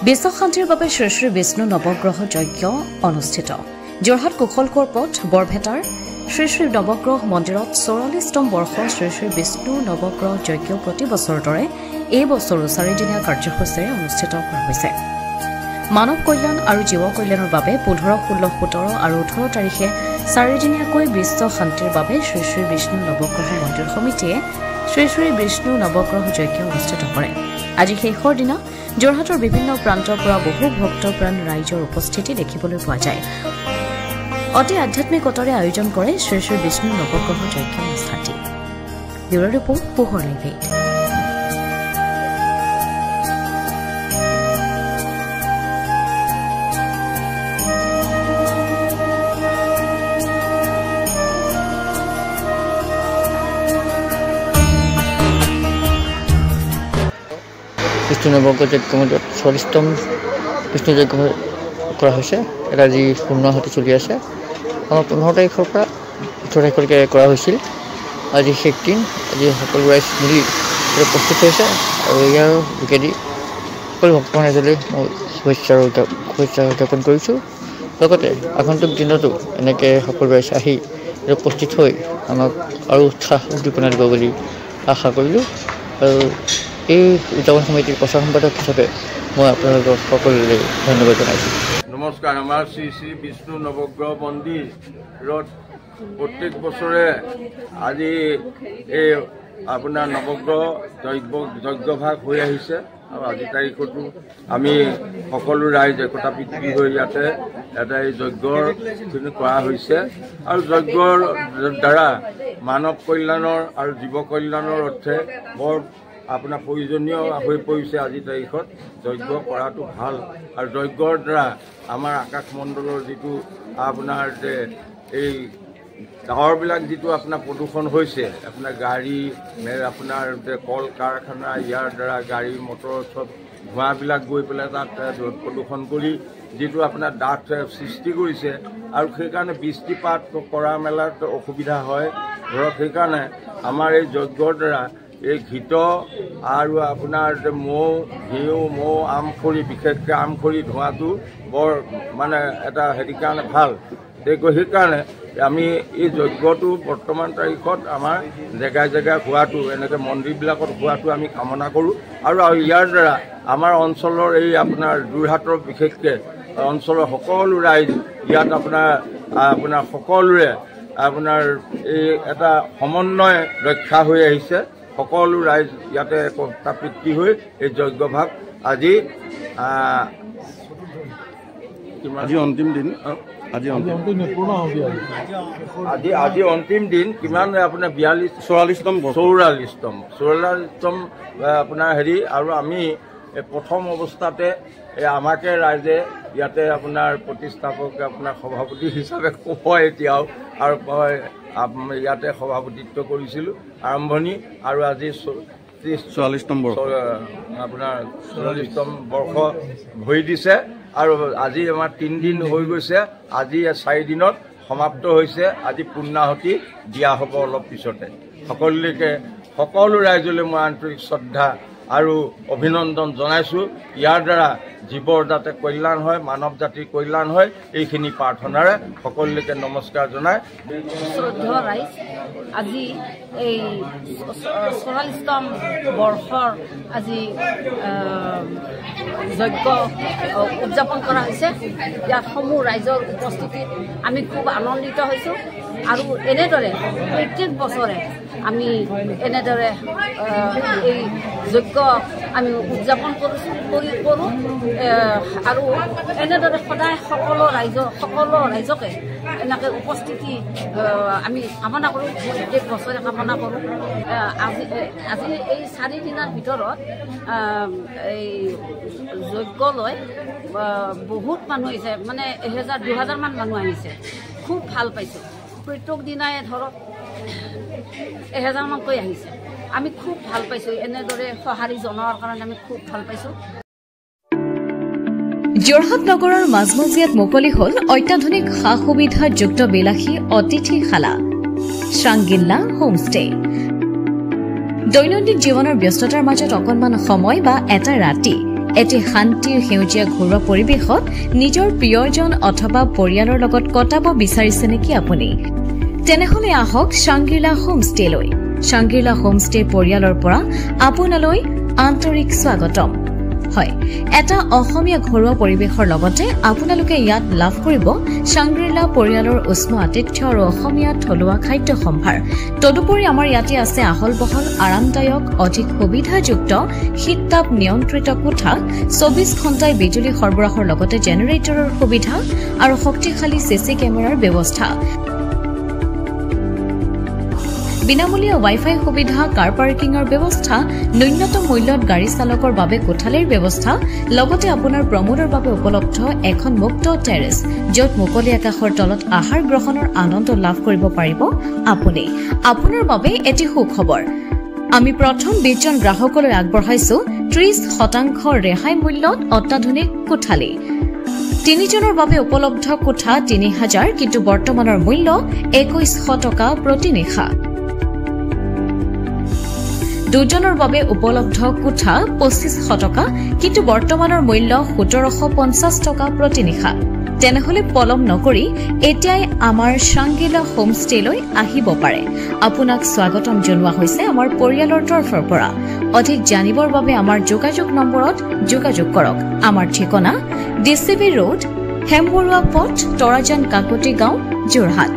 বিশ্ব শান্তিৰ বাবে শ্ৰী শ্ৰী বিষ্ণু নৱগ্ৰহ যজ্ঞ অনুষ্ঠিত যোৰহাট কুশলকোঁৱৰ পথ বৰভেটাৰ শ্ৰী শ্ৰী নৱগ্ৰহ মন্দিৰত 44তম বৰ্ষ শ্ৰী শ্ৰী বিষ্ণু নৱগ্ৰহ যজ্ঞ প্ৰতি বছৰৰ দৰে এই বছৰো 4দিনীয়া কাৰ্যসূচীৰে অনুষ্ঠিত কৰা হৈছে মানৱ কল্যাণ আৰু জীৱ কল্যাণৰ বাবে 15, 16, 17 আৰু 18 তাৰিখে 4দিনীয়াকৈ বিশ্ব শান্তিৰ বাবে শ্ৰী শ্ৰী বিষ্ণু নৱগ্ৰহ মন্দিৰ সমিতিয়ে শ্ৰী শ্ৰী বিষ্ণু নৱগ্ৰহ যজ্ঞ অনুষ্ঠিত কৰে আজি শেষৰ দিনা যোৰহাটৰ বিভিন্ন প্ৰান্তৰ পৰা বহু ভক্তপ্ৰাণ ৰাইজৰ উপস্থিতি দেখিবলৈ পোৱা যায় অতি আধ্যাত্মিকতাৰে আয়োজন কৰে শ্ৰী শ্ৰী বিষ্ণু নৱগ্ৰহ যজ্ঞ অনুষ্ঠানটি ব্যুৰ' ৰিপৰ্ট পোহৰ লাইভ বিষ্ণু নৱগ্ৰহ যজ্ঞ মন্দিৰত 44তম বিষ্ণু যজ্ঞ কৰা হৈছে এটা আজি পূৰ্ণাহুতি চলি আছে আমাৰ 15 তাৰিখৰ পৰা 18 তাৰিখলৈকে কৰা হৈছিল আজি শেষ দিন আজি সকলো ৰাইজ মিলি প্ৰস্তুত হৈছে আৰু ইয়াৰ যোগেদি সকলো ভক্তসকললৈ মই শুভেচ্ছা জ্ঞাপন কৰিছোঁ লগতে আগন্তুক দিনতো এনেকৈ সকলো ৰাইজ আহি উপস্থিত হৈ আমাক আৰু উৎসাহ উদ্দীপনা দিব বুলি আশা কৰিলোঁ আৰু এই উদযাপন সমিতিৰ প্ৰচাৰ সম্পাদক হিচাপে মই আপোনালোকক সকলোলৈ ধন্যবাদ জনাইছোঁ নমস্কাৰ আমাৰ শ্ৰী শ্ৰী বিষ্ণু নৱগ্ৰহ মন্দিৰত প্ৰত্যেক বছৰে আজি এই আপোনাৰ নৱগ্ৰহ যজ্ঞভাগ হৈ আহিছে আৰু আজি তাৰিখতো আমি সকলো ৰাইজ একতা বৃদ্ধি হৈ ইয়াতে এই যজ্ঞখিনি কৰা হৈছে আৰু যজ্ঞৰ দ্বাৰা মানৱ কল্যাণৰ আৰু জীৱ কল্যাণৰ অৰ্থে বৰ আপোনাৰ প্ৰয়োজনীয় হৈ পৰিছে আজি তাৰিখত যজ্ঞ কৰাটো ভাল আৰু যজ্ঞৰ দ্বাৰা আমাৰ আকাশমণ্ডলৰ যিটো আপোনাৰ এই ডাৱৰবিলাক যিটো আপোনাৰ প্ৰদূষণ হৈছে আপোনাৰ গাড়ী আপোনাৰ কল কাৰখানা ইয়াৰ দ্বাৰা গাড়ী মটৰ চব ধোঁৱাবিলাক গৈ পেলাই তাত প্ৰদূষণ কৰি যিটো আপোনাৰ ডাঠ সৃষ্টি কৰিছে আৰু সেইকাৰণে বৃষ্টিপাত কৰা মেলাত অসুবিধা হয় ধৰক সেইকাৰণে আমাৰ এই যজ্ঞৰ দ্বাৰা এই ঘিত আৰু আপোনাৰ ঘিউ মৌ আমখৰি বিশেষকৈ আমখৰি ধোঁৱাটো বৰ মানে এটা হেৰি কাৰণে ভাল সেইকাৰণে আমি এই যজ্ঞটো বৰ্তমান তাৰিখত আমাৰ জেগাই জেগাই হোৱাটো এনেকৈ মন্দিৰবিলাকত হোৱাটো আমি কামনা কৰোঁ আৰু ইয়াৰ দ্বাৰা আমাৰ অঞ্চলৰ এই আপোনাৰ যোৰহাটৰ বিশেষকৈ অঞ্চলৰ সকলো ৰাইজ ইয়াত আপোনাৰ সকলোৰে আপোনাৰ এই এটা সমন্বয় ৰক্ষা হৈ আহিছে সকলো ৰাইজ ইয়াতে একতাবৃত্তি হৈ এই যজ্ঞভাগ আজি অন্তিম দিন আজি অন্তিম দিন কিমান আপোনাৰ 44তম আপোনাৰ হেৰি আৰু আমি প্ৰথম অৱস্থাতে আমাকে ৰাইজে ইয়াতে আপোনাৰ প্ৰতিষ্ঠাপকে আপোনাৰ সভাপতি হিচাপে কয় এতিয়াও আৰু ইয়াতে সভাপতিত্ব কৰিছিলোঁ আৰম্ভণি আৰু আজি 44তম আপোনাৰ 44তম বৰ্ষ ভৰি দিছে আৰু আজি আমাৰ 3 দিন হৈ গৈছে আজি 4 দিনত সমাপ্ত হৈছে আজি পূৰ্ণাহুতি দিয়া হ'ব অলপ পিছতে সকলো ৰাইজলৈ মই আন্তৰিক শ্ৰদ্ধা আৰু অভিনন্দন জনাইছোঁ ইয়াৰ দ্বাৰা জীৱৰ যাতে কল্যাণ হয় মানৱ জাতিৰ কল্যাণ হয় এইখিনি প্ৰাৰ্থনাৰে সকলোকে নমস্কাৰ জনাই শ্ৰদ্ধেয় ৰাইজ আজি এই 44তম বৰ্ষৰ আজি যজ্ঞ উদযাপন কৰা হৈছে ইয়াত সমূহ ৰাইজৰ উপস্থিতিত আমি খুব আনন্দিত হৈছোঁ আৰু এনেদৰে প্ৰত্যেক বছৰে আমি এনেদৰে এই যজ্ঞ আমি উদযাপন কৰোঁ আৰু এনেদৰে সদায় সকলো ৰাইজকে এনেকৈ উপস্থিতি আমি কামনা কৰোঁ প্ৰত্যেক বছৰে কামনা কৰোঁ আজি এই 4 দিনৰ ভিতৰত এই যজ্ঞলৈ বহুত মানুহ আহিছে মানে 1000-2000 মান মানুহ আহিছে খুব ভাল পাইছোঁ প্ৰত্যেক দিনাই ধৰক 1000 মানকৈ আহিছে আমি খুব ভাল পাইছোঁ এনেদৰে সঁহাৰি জনোৱাৰ কাৰণে আমি খুব ভাল পাইছোঁ যোৰহাট নগৰৰ মাজমজিয়াত মুকলি হ'ল অত্যাধুনিক সা সুবিধাযুক্ত বিলাসী অতিথিশালা শ্ৰাংগিল্লা হোমষ্টে দৈনন্দিন জীৱনৰ ব্যস্ততাৰ মাজত অকণমান সময় বা এটা ৰাতি এটি শান্তিৰ সেউজীয়া ঘৰুৱা পৰিৱেশত নিজৰ প্ৰিয়জন অথবা পৰিয়ালৰ লগত কটাব বিচাৰিছে নেকি আপুনি তেনেহলে আহক শাংগ্ৰিলা হোমষ্টেলৈ শাংগ্ৰিলা হোমষ্টে পৰিয়ালৰ পৰা আপোনালৈ আন্তৰিক স্বাগতম হয় এটা অসমীয়া ঘৰুৱা পৰিৱেশৰ লগতে আপোনালোকে ইয়াত লাভ কৰিব শাংগ্ৰিলা পৰিয়ালৰ উষ্ণ আতিথ্য আৰু অসমীয়া থলুৱা খাদ্য সম্ভাৰ তদুপৰি আমাৰ ইয়াতে আছে আহল বহল আৰামদায়ক অধিক সুবিধাযুক্ত শীততাপ নিয়ন্ত্ৰিত কোঠা 24 ঘণ্টাই বিজুলী সৰবৰাহৰ লগতে জেনেৰেটৰৰ সুবিধা আৰু শক্তিশালী চিচি কেমেৰাৰ ব্যৱস্থা বিনামূলীয়া ৱাইফাই সুবিধা কাৰ পাৰ্কিংৰ ব্যৱস্থা ন্যূনতম মূল্যত গাড়ী চালকৰ বাবে কোঠালিৰ ব্যৱস্থা লগতে আপোনাৰ প্ৰমোদৰ বাবে উপলব্ধ এখন মুক্ত টেৰেছ য'ত মুকলি আকাশৰ তলত আহাৰ গ্ৰহণৰ আনন্দ লাভ কৰিব পাৰিব আপুনি আপোনাৰ বাবে এটি সুখবৰ আমি প্ৰথম 20 জন গ্ৰাহকলৈ আগবঢ়াইছো 30% ৰেহাই মূল্যত অত্যাধুনিক কোঠালি 3 জনৰ বাবে উপলব্ধ কোঠা 3000 কিন্তু বৰ্তমানৰ মূল্য 2100 টকা প্ৰতি নিশা দুজনৰ বাবে উপলব্ধ কোঠা 2500 টকা কিন্তু বৰ্তমানৰ মূল্য 1750 টকা প্ৰতি নিশা তেনেহলে পলম নকৰি এতিয়াই আমাৰ শাংগ্ৰিলা হোমষ্টেলৈ আহিব পাৰে আপোনাক স্বাগতম জনোৱা হৈছে আমাৰ পৰিয়ালৰ তৰফৰ পৰা অধিক জানিবৰ বাবে আমাৰ যোগাযোগ নম্বৰত যোগাযোগ কৰক আমাৰ ঠিকনা ডিচিবি ৰোড হেমবৰুৱা পথ তৰাজান কাকতি গাঁও যোৰহাট